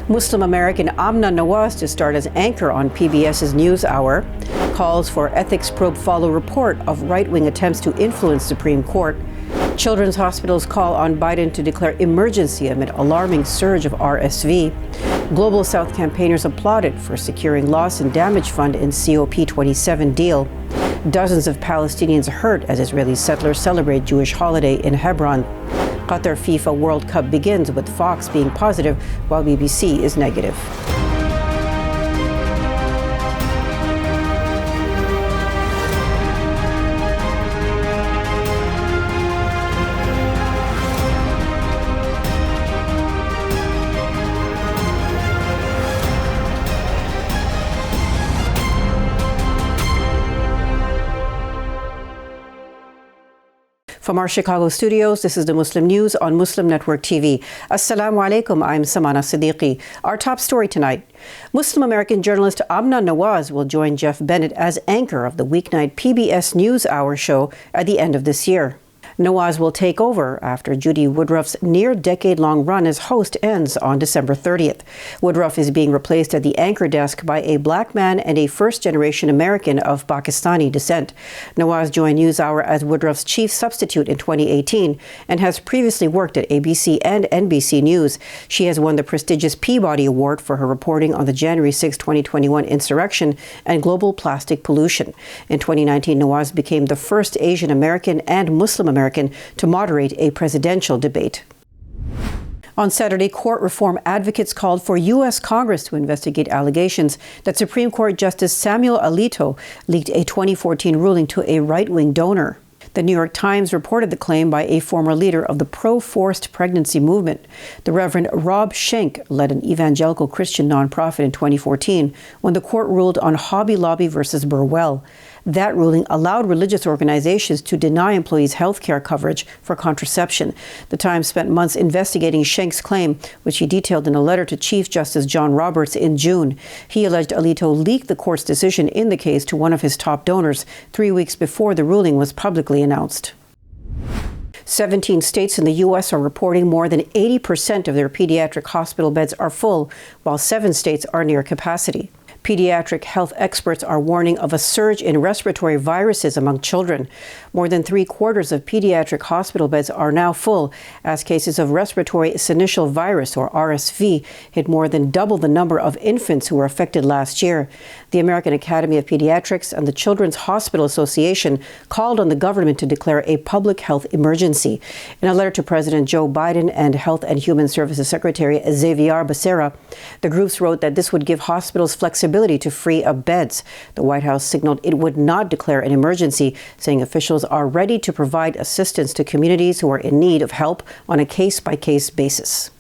Muslim American Amna Nawaz to start as anchor on PBS's NewsHour. Calls for ethics probe follow report of right-wing attempts to influence Supreme Court. Children's hospitals call on Biden to declare emergency amid alarming surge of RSV. Global South campaigners applauded for securing loss and damage fund in COP27 deal. Dozens of Palestinians hurt as Israeli settlers celebrate Jewish holiday in Hebron. Qatar FIFA World Cup begins with Fox being positive while BBC is negative. From our Chicago studios, this is the Muslim News on Muslim Network TV. Assalamu alaikum, I'm Samana Siddiqui. Our top story tonight. Muslim American journalist Amna Nawaz will join Jeff Bennett as anchor of the weeknight PBS NewsHour show at the end of this year. Nawaz will take over after Judy Woodruff's near-decade-long run as host ends on December 30th. Woodruff is being replaced at the anchor desk by a black man and a first-generation American of Pakistani descent. Nawaz joined NewsHour as Woodruff's chief substitute in 2018 and has previously worked at ABC and NBC News. She has won the prestigious Peabody Award for her reporting on the January 6, 2021 insurrection and global plastic pollution. In 2019, Nawaz became the first Asian American and Muslim American to moderate a presidential debate. On Saturday, court reform advocates called for U.S. Congress to investigate allegations that Supreme Court Justice Samuel Alito leaked a 2014 ruling to a right-wing donor. The New York Times reported the claim by a former leader of the pro-forced pregnancy movement. The Reverend Rob Schenck led an evangelical Christian nonprofit in 2014 when the court ruled on Hobby Lobby versus Burwell. That ruling allowed religious organizations to deny employees health care coverage for contraception. The Times spent months investigating Schenck's claim, which he detailed in a letter to Chief Justice John Roberts in June. He alleged Alito leaked the court's decision in the case to one of his top donors 3 weeks before the ruling was publicly announced. 17 states in the U.S. are reporting more than 80% of their pediatric hospital beds are full, while 7 states are near capacity. Pediatric health experts are warning of a surge in respiratory viruses among children. More than 3/4 of pediatric hospital beds are now full, as cases of respiratory syncytial virus, or RSV, hit more than double the number of infants who were affected last year. The American Academy of Pediatrics and the Children's Hospital Association called on the government to declare a public health emergency. In a letter to President Joe Biden and Health and Human Services Secretary Xavier Becerra, the groups wrote that this would give hospitals flexibility to free up beds. The White House signaled it would not declare an emergency, saying officials are ready to provide assistance to communities who are in need of help on a case-by-case basis.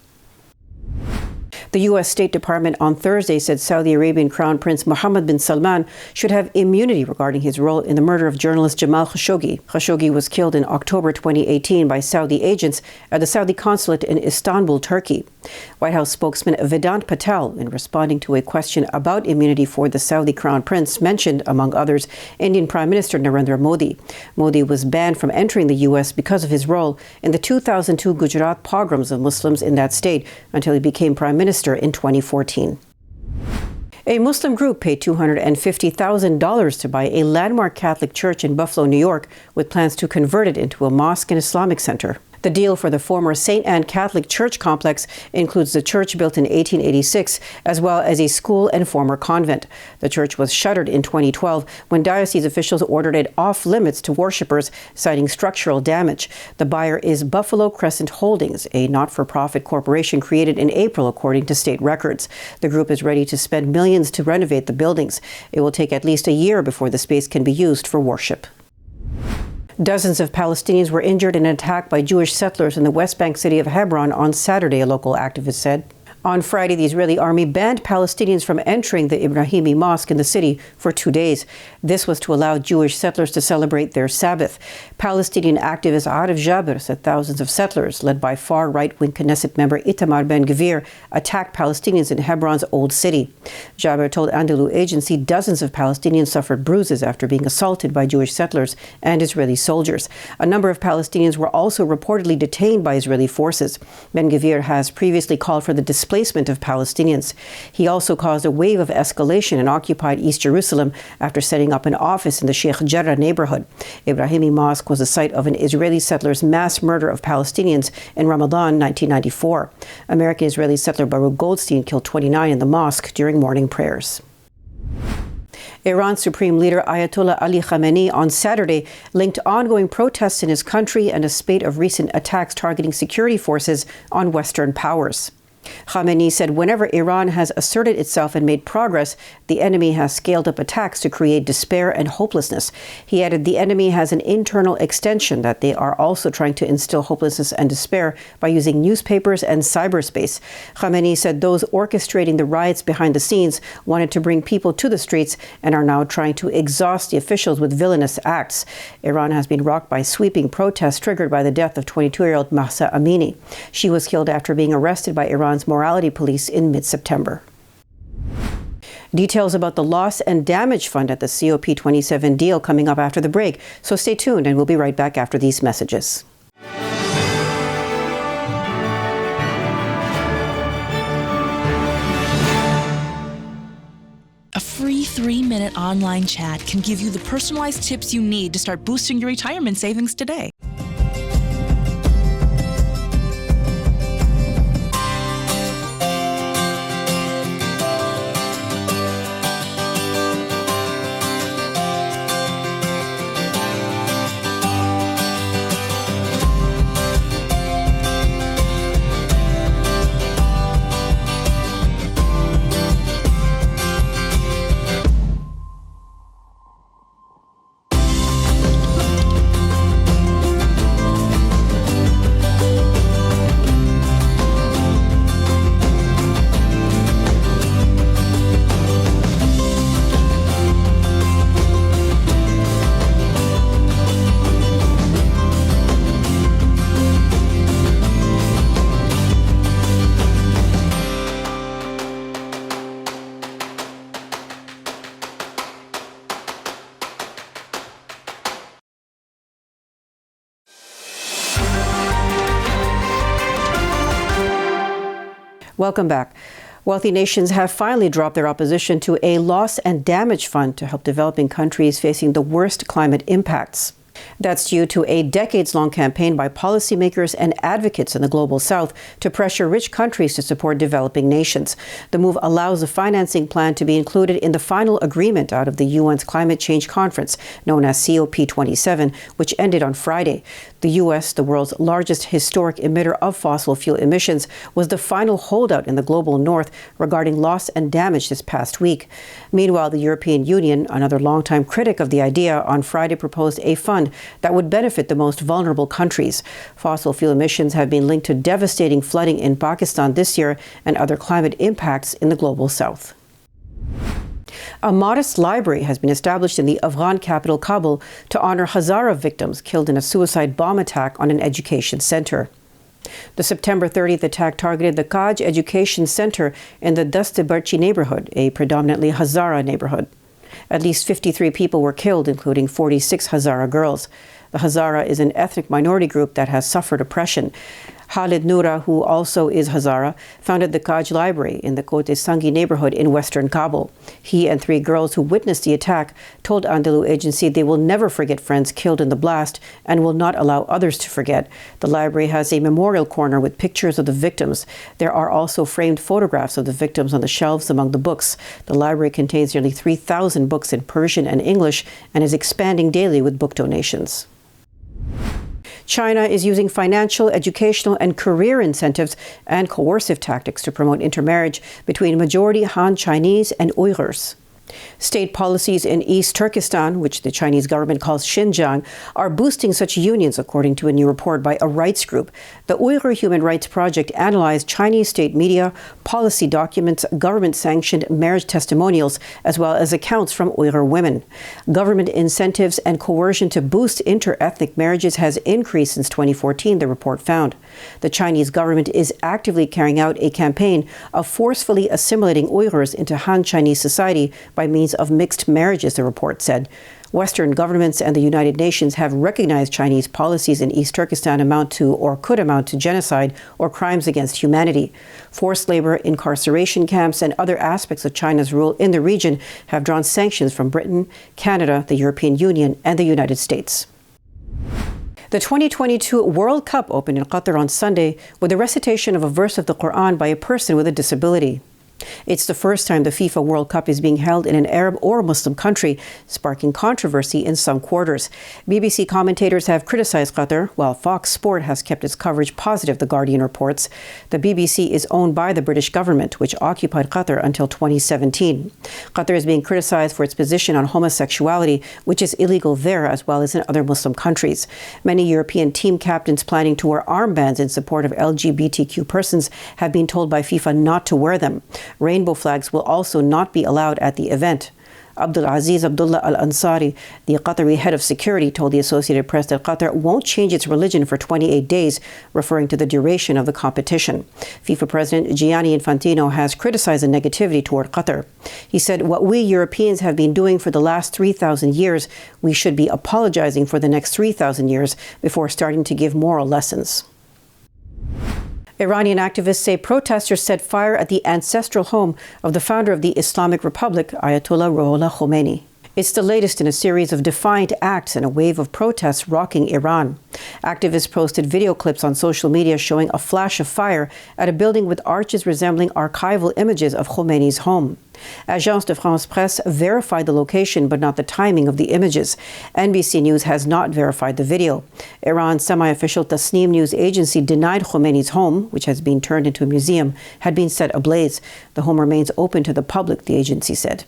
The U.S. State Department on Thursday said Saudi Arabian Crown Prince Mohammed bin Salman should have immunity regarding his role in the murder of journalist Jamal Khashoggi. Khashoggi was killed in October 2018 by Saudi agents at the Saudi consulate in Istanbul, Turkey. White House spokesman Vedant Patel, in responding to a question about immunity for the Saudi Crown Prince, mentioned, among others, Indian Prime Minister Narendra Modi. Modi was banned from entering the U.S. because of his role in the 2002 Gujarat pogroms of Muslims in that state until he became Prime Minister in 2014. A Muslim group paid $250,000 to buy a landmark Catholic church in Buffalo, New York, with plans to convert it into a mosque and Islamic center. The deal for the former St. Anne Catholic Church complex includes the church built in 1886, as well as a school and former convent. The church was shuttered in 2012 when diocese officials ordered it off limits to worshippers, citing structural damage. The buyer is Buffalo Crescent Holdings, a not-for-profit corporation created in April, according to state records. The group is ready to spend millions to renovate the buildings. It will take at least a year before the space can be used for worship. Dozens of Palestinians were injured in an attack by Jewish settlers in the West Bank city of Hebron on Saturday, a local activist said. On Friday, the Israeli army banned Palestinians from entering the Ibrahimi Mosque in the city for 2 days. This was to allow Jewish settlers to celebrate their Sabbath. Palestinian activist Arif Jaber said thousands of settlers, led by far-right-wing Knesset member Itamar Ben-Gvir, attacked Palestinians in Hebron's Old City. Jaber told Anadolu Agency dozens of Palestinians suffered bruises after being assaulted by Jewish settlers and Israeli soldiers. A number of Palestinians were also reportedly detained by Israeli forces. Ben-Gvir has previously called for the displacement displacement of Palestinians. He also caused a wave of escalation in occupied East Jerusalem after setting up an office in the Sheikh Jarrah neighborhood. Ibrahimi Mosque was the site of an Israeli settler's mass murder of Palestinians in Ramadan 1994. American-Israeli settler Baruch Goldstein killed 29 in the mosque during morning prayers. Iran's Supreme Leader Ayatollah Ali Khamenei on Saturday linked ongoing protests in his country and a spate of recent attacks targeting security forces on Western powers. Khamenei said whenever Iran has asserted itself and made progress, the enemy has scaled up attacks to create despair and hopelessness. He added the enemy has an internal extension that they are also trying to instill hopelessness and despair by using newspapers and cyberspace. Khamenei said those orchestrating the riots behind the scenes wanted to bring people to the streets and are now trying to exhaust the officials with villainous acts. Iran has been rocked by sweeping protests triggered by the death of 22-year-old Mahsa Amini. She was killed after being arrested by Iran's morality police in mid-September. Details about the loss and damage fund at the COP27 deal coming up after the break. So stay tuned and we'll be right back after these messages. A free 3-minute online chat can give you the personalized tips you need to start boosting your retirement savings today. Welcome back. Wealthy nations have finally dropped their opposition to a loss and damage fund to help developing countries facing the worst climate impacts. That's due to a decades-long campaign by policymakers and advocates in the global south to pressure rich countries to support developing nations. The move allows the financing plan to be included in the final agreement out of the UN's climate change conference, known as COP27, which ended on Friday. The U.S., the world's largest historic emitter of fossil fuel emissions, was the final holdout in the global north regarding loss and damage this past week. Meanwhile, the European Union, another longtime critic of the idea, on Friday proposed a fund that would benefit the most vulnerable countries. Fossil fuel emissions have been linked to devastating flooding in Pakistan this year and other climate impacts in the global south. A modest library has been established in the Afghan capital Kabul to honor Hazara victims killed in a suicide bomb attack on an education center. The September 30th attack targeted the Kaj Education Center in the Dastebarchi neighborhood, a predominantly Hazara neighborhood. At least 53 people were killed, including 46 Hazara girls. The Hazara is an ethnic minority group that has suffered oppression. Khalid Noura, who also is Hazara, founded the Kaj Library in the Kote Sangi neighborhood in western Kabul. He and 3 girls who witnessed the attack told Andalu agency they will never forget friends killed in the blast and will not allow others to forget. The library has a memorial corner with pictures of the victims. There are also framed photographs of the victims on the shelves among the books. The library contains nearly 3,000 books in Persian and English and is expanding daily with book donations. China is using financial, educational, and career incentives and coercive tactics to promote intermarriage between majority Han Chinese and Uyghurs. State policies in East Turkestan, which the Chinese government calls Xinjiang, are boosting such unions, according to a new report by a rights group. The Uyghur Human Rights Project analyzed Chinese state media, policy documents, government-sanctioned marriage testimonials, as well as accounts from Uyghur women. Government incentives and coercion to boost inter-ethnic marriages has increased since 2014, the report found. The Chinese government is actively carrying out a campaign of forcefully assimilating Uyghurs into Han Chinese society by means of mixed marriages, the report said. Western governments and the United Nations have recognized Chinese policies in East Turkestan amount to or could amount to genocide or crimes against humanity. Forced labor, incarceration camps, and other aspects of China's rule in the region have drawn sanctions from Britain, Canada, the European Union, and the United States. The 2022 World Cup opened in Qatar on Sunday with the recitation of a verse of the Quran by a person with a disability. It's the first time the FIFA World Cup is being held in an Arab or Muslim country, sparking controversy in some quarters. BBC commentators have criticized Qatar, while Fox Sport has kept its coverage positive, The Guardian reports. The BBC is owned by the British government, which occupied Qatar until 2017. Qatar is being criticized for its position on homosexuality, which is illegal there as well as in other Muslim countries. Many European team captains planning to wear armbands in support of LGBTQ persons have been told by FIFA not to wear them. Rainbow flags will also not be allowed at the event. Abdulaziz Abdullah Al-Ansari, the Qatari head of security, told the Associated Press that Qatar won't change its religion for 28 days, referring to the duration of the competition. FIFA President Gianni Infantino has criticized the negativity toward Qatar. He said, "What we Europeans have been doing for the last 3,000 years, we should be apologizing for the next 3,000 years before starting to give moral lessons." Iranian activists say protesters set fire at the ancestral home of the founder of the Islamic Republic, Ayatollah Ruhollah Khomeini. It's the latest in a series of defiant acts and a wave of protests rocking Iran. Activists posted video clips on social media showing a flash of fire at a building with arches resembling archival images of Khomeini's home. Agence de France Presse verified the location but not the timing of the images. NBC News has not verified the video. Iran's semi-official Tasnim news agency denied Khomeini's home, which has been turned into a museum, had been set ablaze. The home remains open to the public, the agency said.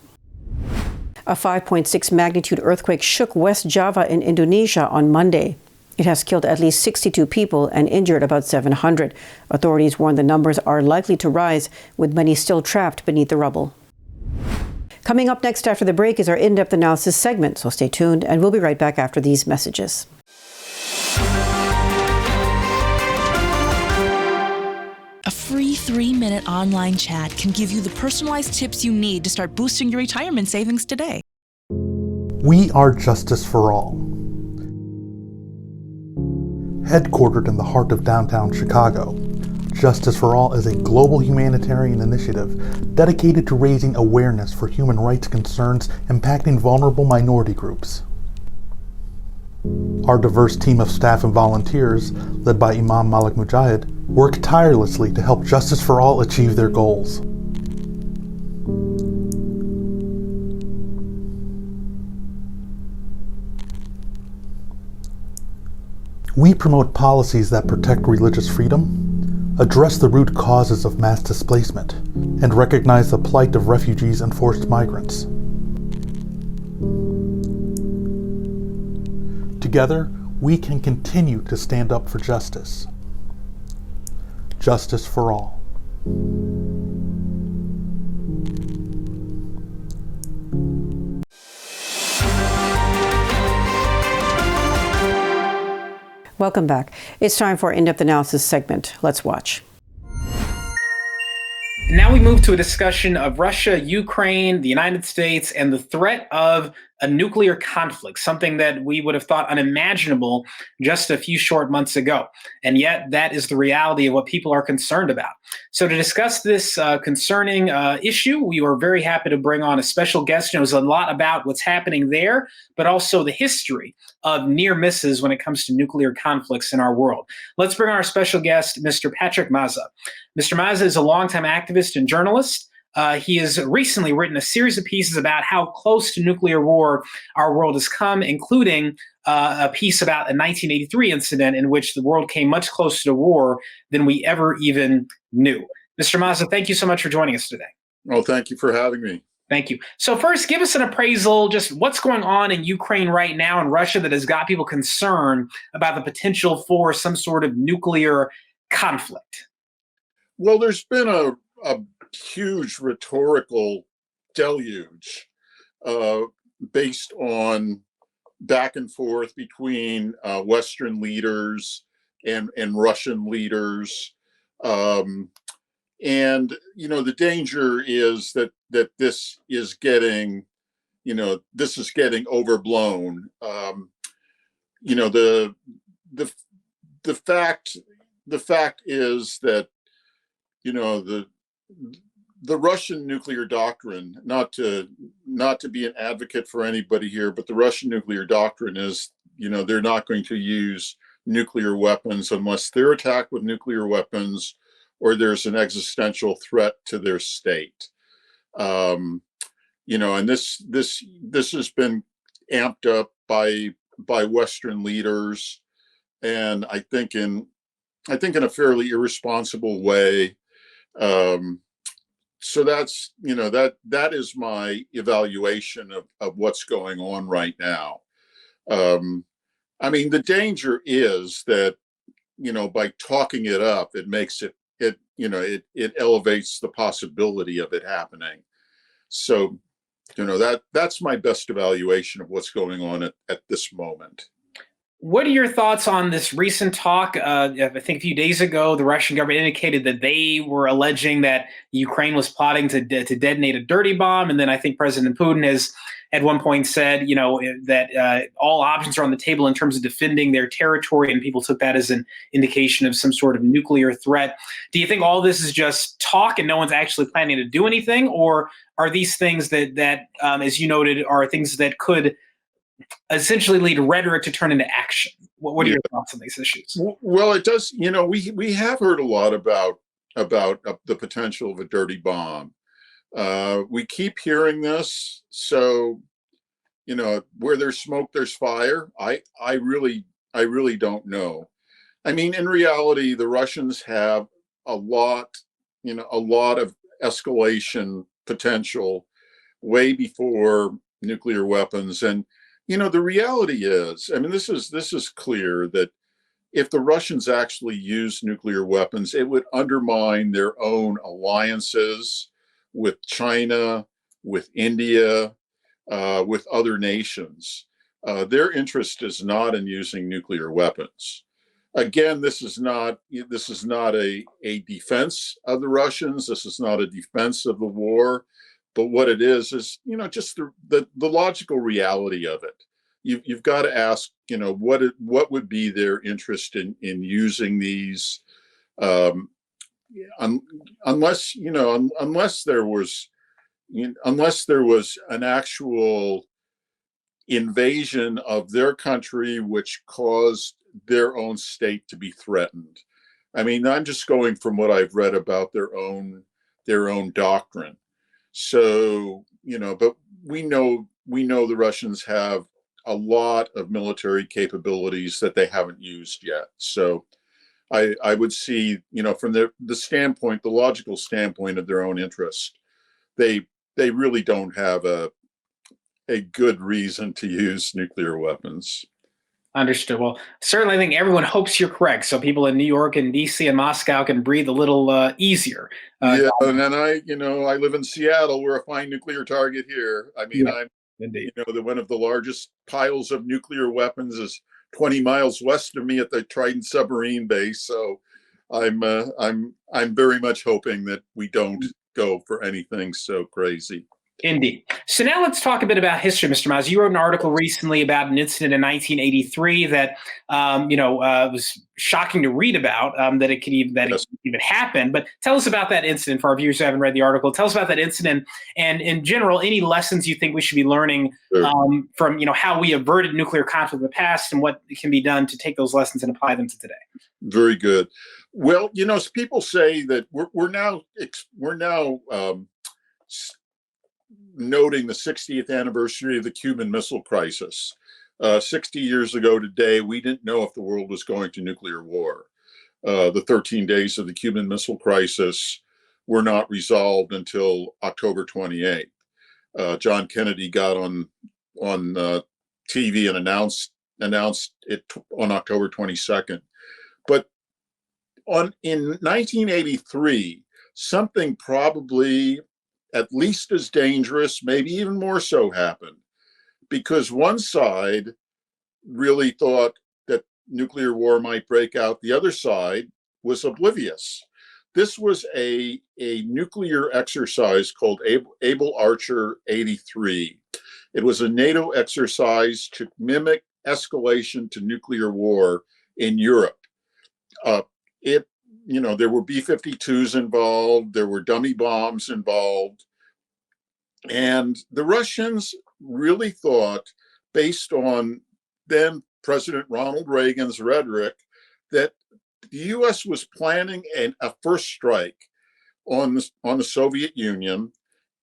A 5.6 magnitude earthquake shook West Java in Indonesia on Monday. It has killed at least 62 people and injured about 700. Authorities warn the numbers are likely to rise, with many still trapped beneath the rubble. Coming up next after the break is our in-depth analysis segment, so stay tuned and we'll be right back after these messages. A free 3-minute online chat can give you the personalized tips you need to start boosting your retirement savings today. We are Justice for All. Headquartered in the heart of downtown Chicago, Justice for All is a global humanitarian initiative dedicated to raising awareness for human rights concerns impacting vulnerable minority groups. Our diverse team of staff and volunteers, led by Imam Malik Mujahid, work tirelessly to help Justice for All achieve their goals. We promote policies that protect religious freedom, address the root causes of mass displacement, and recognize the plight of refugees and forced migrants. Together, we can continue to stand up for justice. Justice for all. Welcome back. It's time for our in-depth analysis segment. Let's watch. Now we move to a discussion of Russia, Ukraine, the United States, and the threat of a nuclear conflict, something that we would have thought unimaginable just a few short months ago. And yet that is the reality of what people are concerned about. So to discuss this concerning issue, we were very happy to bring on a special guest who knows a lot about what's happening there, but also the history of near misses when it comes to nuclear conflicts in our world. Let's bring on our special guest, Mr. Patrick Mazza. Mr. Mazza is a longtime activist and journalist. He has recently written a series of pieces about how close to nuclear war our world has come, including a piece about a 1983 incident in which the world came much closer to war than we ever even knew. Mr. Mazza, thank you so much for joining us today. Well, thank you for having me. Thank you. So first, give us an appraisal, just what's going on in Ukraine right now and Russia that has got people concerned about the potential for some sort of nuclear conflict. Well, there's been a huge rhetorical deluge based on back and forth between Western leaders and Russian leaders. And, you know, the danger is that this is getting, this is getting overblown. The fact is that the Russian nuclear doctrine, not to be an advocate for anybody here, but the Russian nuclear doctrine is, they're not going to use nuclear weapons unless they're attacked with nuclear weapons or there's an existential threat to their state. And this has been amped up by Western leaders, and I think in a fairly irresponsible way. So that's, that is my evaluation of what's going on right now. The danger is that, by talking it up, it makes it elevates the possibility of it happening. So, that's my best evaluation of what's going on at this moment. What are your thoughts on this recent talk? I think a few days ago, the Russian government indicated that they were alleging that Ukraine was plotting to detonate a dirty bomb. And then I think President Putin has at one point said, that all options are on the table in terms of defending their territory. And people took that as an indication of some sort of nuclear threat. Do you think all this is just talk and no one's actually planning to do anything? Or are these things that as you noted, are things that could essentially lead rhetoric to turn into action? What are your thoughts on these issues? Well, it does. We have heard a lot about the potential of a dirty bomb. We keep hearing this. So, where there's smoke, there's fire. I really don't know. In reality, the Russians have a lot of escalation potential way before nuclear weapons. And the reality is, this is clear that if the Russians actually use nuclear weapons, it would undermine their own alliances with China, with India, with other nations. Their interest is not in using nuclear weapons. Again, this is not a defense of the Russians. This is not a defense of the war. But what it is just the logical reality of it. You've got to ask, what would be their interest in using these, unless there was an actual invasion of their country which caused their own state to be threatened. I'm just going from what I've read about their own doctrine. So, but we know the Russians have a lot of military capabilities that they haven't used yet. So I would see, from the logical standpoint of their own interest, they really don't have a good reason to use nuclear weapons. Understood. Well, certainly I think everyone hopes you're correct. So people in New York and DC and Moscow can breathe a little easier. And then I live in Seattle. We're a fine nuclear target here. I'm indeed. One of the largest piles of nuclear weapons is 20 miles west of me at the Trident submarine base. So I'm very much hoping that we don't go for anything so crazy. Indeed. So now let's talk a bit about history, Mr. Miles. You wrote an article recently about an incident in 1983 that, was shocking to read about, that it could even happen. But tell us about that incident for our viewers who haven't read the article. Tell us about that incident and, in general, any lessons you think we should be learning from, how we averted nuclear conflict in the past and what can be done to take those lessons and apply them to today. Very good. Well, people say that we're now noting the 60th anniversary of the Cuban Missile Crisis. 60 years ago today, we didn't know if the world was going to nuclear war. The 13 days of the Cuban Missile Crisis were not resolved until October 28th. John Kennedy got on TV and announced it on October 22nd. But in 1983, something probably at least as dangerous, maybe even more so, happened, because one side really thought that nuclear war might break out. The other side was oblivious. This was a nuclear exercise called Able Archer 83. It was a NATO exercise to mimic escalation to nuclear war in Europe. There were B-52s involved, there were dummy bombs involved, and the Russians really thought, based on then President Ronald Reagan's rhetoric, that the U.S. was planning a first strike on the Soviet Union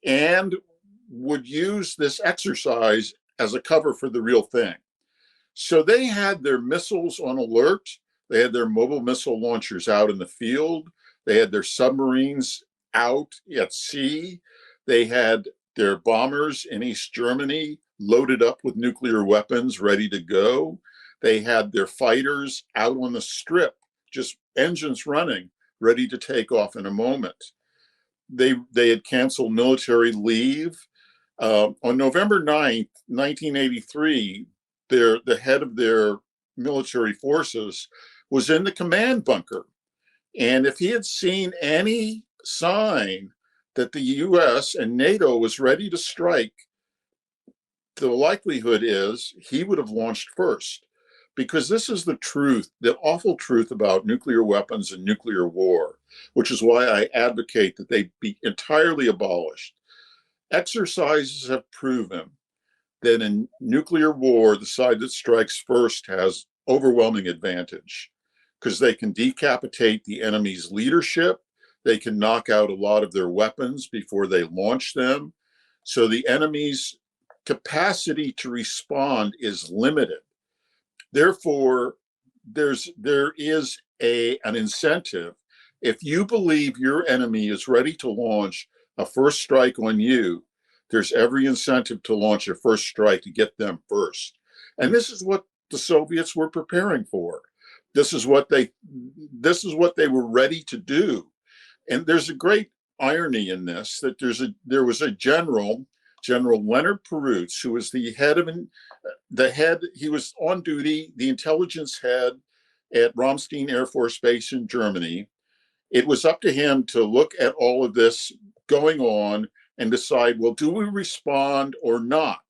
and would use this exercise as a cover for the real thing. So they had their missiles on alert. They had their mobile missile launchers out in the field. They had their submarines out at sea. They had their bombers in East Germany loaded up with nuclear weapons, ready to go. They had their fighters out on the strip, just engines running, ready to take off in a moment. They had canceled military leave. On November 9th, 1983, the head of their military forces was in the command bunker. And if he had seen any sign that the US and NATO was ready to strike, the likelihood is he would have launched first. Because this is the truth, the awful truth about nuclear weapons and nuclear war, which is why I advocate that they be entirely abolished. Exercises have proven that in nuclear war, the side that strikes first has overwhelming advantage because they can decapitate the enemy's leadership. They can knock out a lot of their weapons before they launch them. So the enemy's capacity to respond is limited. Therefore, there is an incentive. If you believe your enemy is ready to launch a first strike on you, there's every incentive to launch a first strike to get them first. And this is what the Soviets were preparing for. This is what they were ready to do. And there's a great irony in this, that there was a General Leonard Perutz, who was he was on duty, the intelligence head at Ramstein Air Force Base in Germany. It was up to him to look at all of this going on and decide, well, do we respond or not?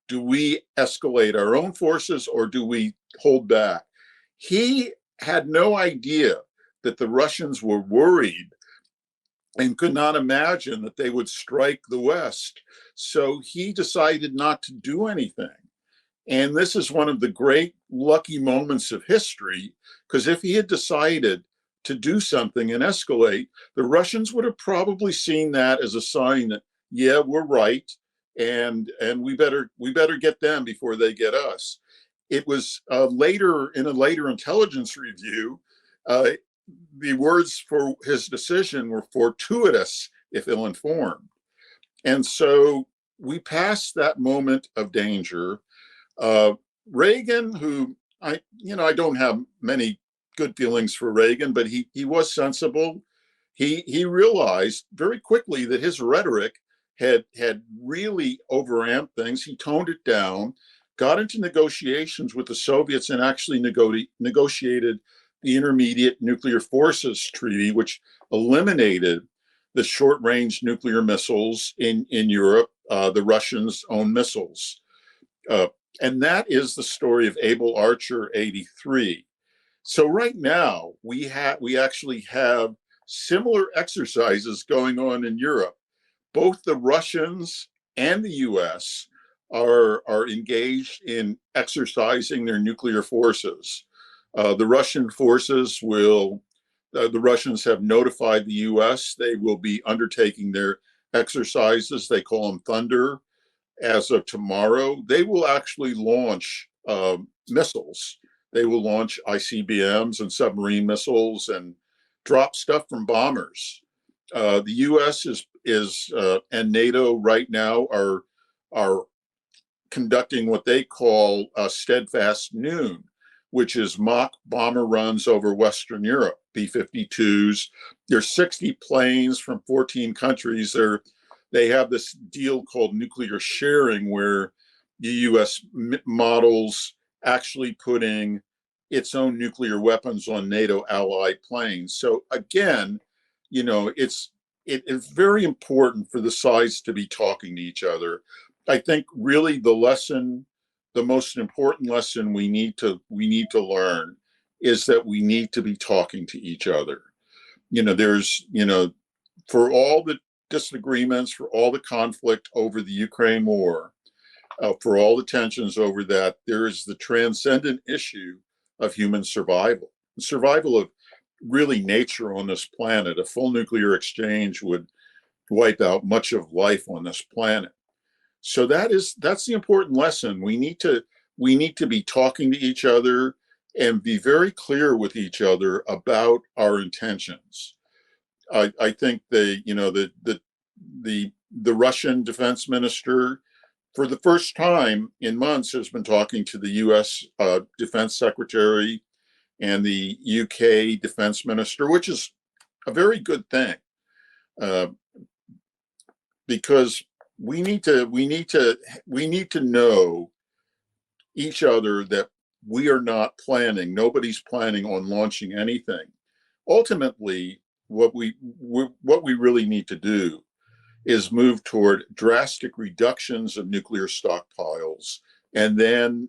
Do we escalate our own forces or do we hold back? He had no idea that the Russians were worried and could not imagine that they would strike the West. So he decided not to do anything. And this is one of the great lucky moments of history, because if he had decided to do something and escalate, the Russians would have probably seen that as a sign that, yeah, we're right, and we better get them before they get us. It was later, in a later intelligence review, the words for his decision were fortuitous if ill-informed. And so we passed that moment of danger. Reagan, who I don't have many good feelings for Reagan, but he was sensible. He realized very quickly that his rhetoric had really overamped things. He toned it down, got into negotiations with the Soviets, and actually negotiated the Intermediate Nuclear Forces Treaty, which eliminated the short-range nuclear missiles in Europe, the Russians' own missiles. And that is the story of Able Archer 83. So right now, we actually have similar exercises going on in Europe. Both the Russians and the US are engaged in exercising their nuclear forces. The Russian forces the Russians have notified the US they will be undertaking their exercises. They call them Thunder. As of tomorrow, they will actually launch missiles. They will launch ICBMs and submarine missiles and drop stuff from bombers. The US and NATO right now are conducting what they call a steadfast noon, which is mock bomber runs over Western Europe, B-52s. There's 60 planes from 14 countries. They have this deal called nuclear sharing, where the US models actually putting its own nuclear weapons on NATO allied planes. So again, it is very important for the sides to be talking to each other. I think really the most important lesson we need to learn is that we need to be talking to each other. There's, for all the disagreements, for all the conflict over the Ukraine war, for all the tensions over that, there is the transcendent issue of human survival, the survival of really nature on this planet. A full nuclear exchange would wipe out much of life on this planet. So that's the important lesson. We need to be talking to each other and be very clear with each other about our intentions. I think the Russian defense minister, for the first time in months, has been talking to the U.S. Defense Secretary and the UK Defense Minister, which is a very good thing, because we need to know each other that we are not planning. Nobody's planning on launching anything. Ultimately, what we really need to do is move toward drastic reductions of nuclear stockpiles and then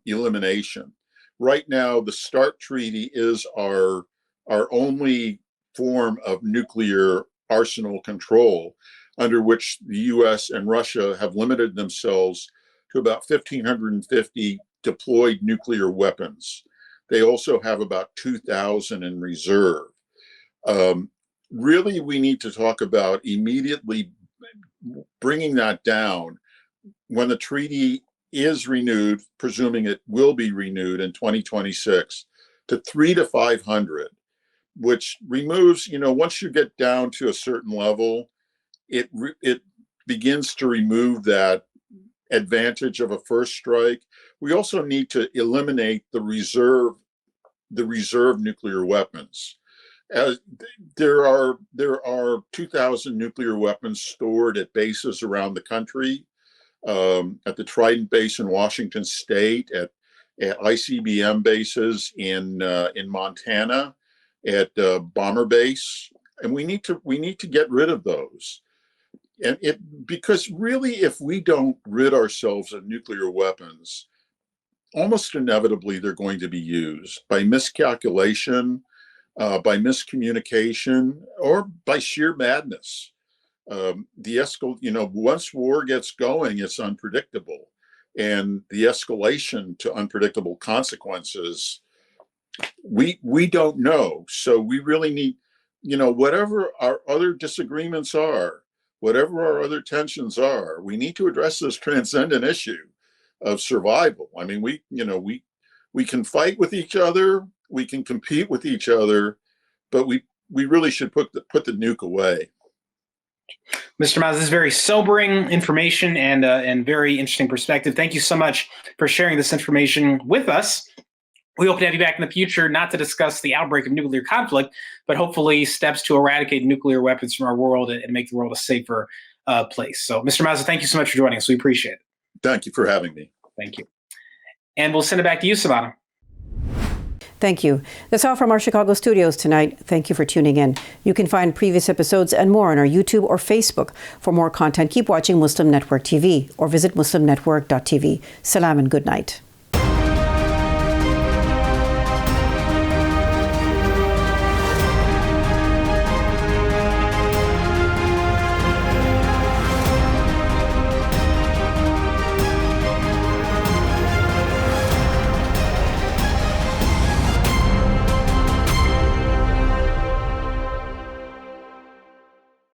elimination. Right now, the START treaty is our only form of nuclear arsenal control, under which the US and Russia have limited themselves to about 1,550 deployed nuclear weapons. They also have about 2,000 in reserve. Really, we need to talk about immediately bringing that down when the treaty is renewed, presuming it will be renewed in 2026, to 300 to 500, which removes, once you get down to a certain level, it begins to remove that advantage of a first strike. We also need to eliminate the reserve nuclear weapons. There are 2,000 nuclear weapons stored at bases around the country, at the Trident base in Washington State, at ICBM bases in Montana, at Bomber Base, and we need to get rid of those. And because really, if we don't rid ourselves of nuclear weapons, almost inevitably they're going to be used by miscalculation, by miscommunication, or by sheer madness. Once war gets going, it's unpredictable, and the escalation to unpredictable consequences, we don't know. So we really need, whatever our other disagreements are, whatever our other tensions are, we need to address this transcendent issue of survival. I mean, we can fight with each other, we can compete with each other, but we really should put the nuke away. Mr. Nawaz, this is very sobering information and very interesting perspective. Thank you so much for sharing this information with us. We hope to have you back in the future, not to discuss the outbreak of nuclear conflict, but hopefully steps to eradicate nuclear weapons from our world and make the world a safer place. So, Mr. Nawaz, thank you so much for joining us. We appreciate it. Thank you for having me. Thank you. And we'll send it back to you, Samana. Thank you. That's all from our Chicago studios tonight. Thank you for tuning in. You can find previous episodes and more on our YouTube or Facebook. For more content, keep watching Muslim Network TV or visit muslimnetwork.tv. Salam and good night.